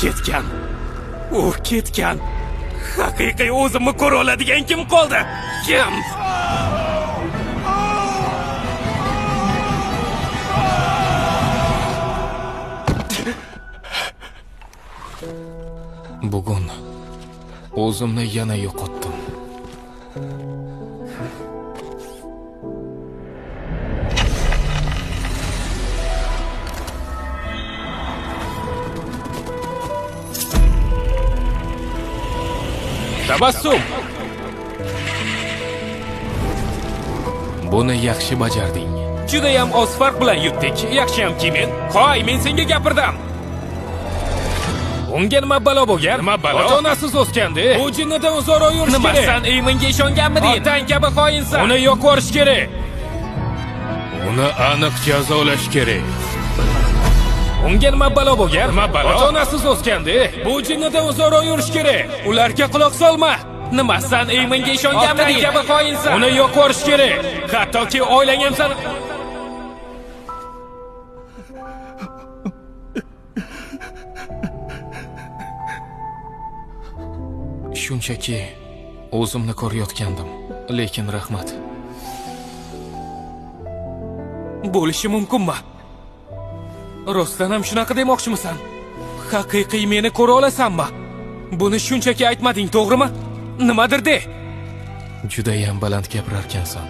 ketgan. U ketgan. Haqiqiy o'zimni ko'ra oladigan kim qoldi? Kim? Bugun o'zimni yana yo'qotdim. Tabassum. Buni yaxshi bajarding. Juda ham oz farq bilan yutdik. Yaxshiyamki men. Qo'y, men senga gapirdim. Unga nima balo bo'lgan? Nima balo? Ota-onasiz o'sgandi. Bu jinnidan uzoqroq yurish kerak. Nima, sen menga ishonganmiding? Otang kabi qo'yinsan. Uni yo'q qilish kerak. Uni aniq jazolash kerak. Unga nima balo bo'lgan? Nima balo? Ota-onasiz o'sgandi. Bu jinnidan uzoqroq yurish kerak. Ularga quloq solma. Nima, sen menga ishonganmiding? Otang kabi qo'yinsan. Uni yo'q qilish kerak. Hattoki oilang ham sen Shunchaki o'zimni ko'rayotgandim, lekin rahmat. bo'lishi mumkinmi? Rostdan ham shunaqa demoqchimisan? Haqiqiy meni ko'ra olasanmi? Buni shunchaki aytmading, to'g'rimi? Nimadir de. Juda ham baland gapirarkansan.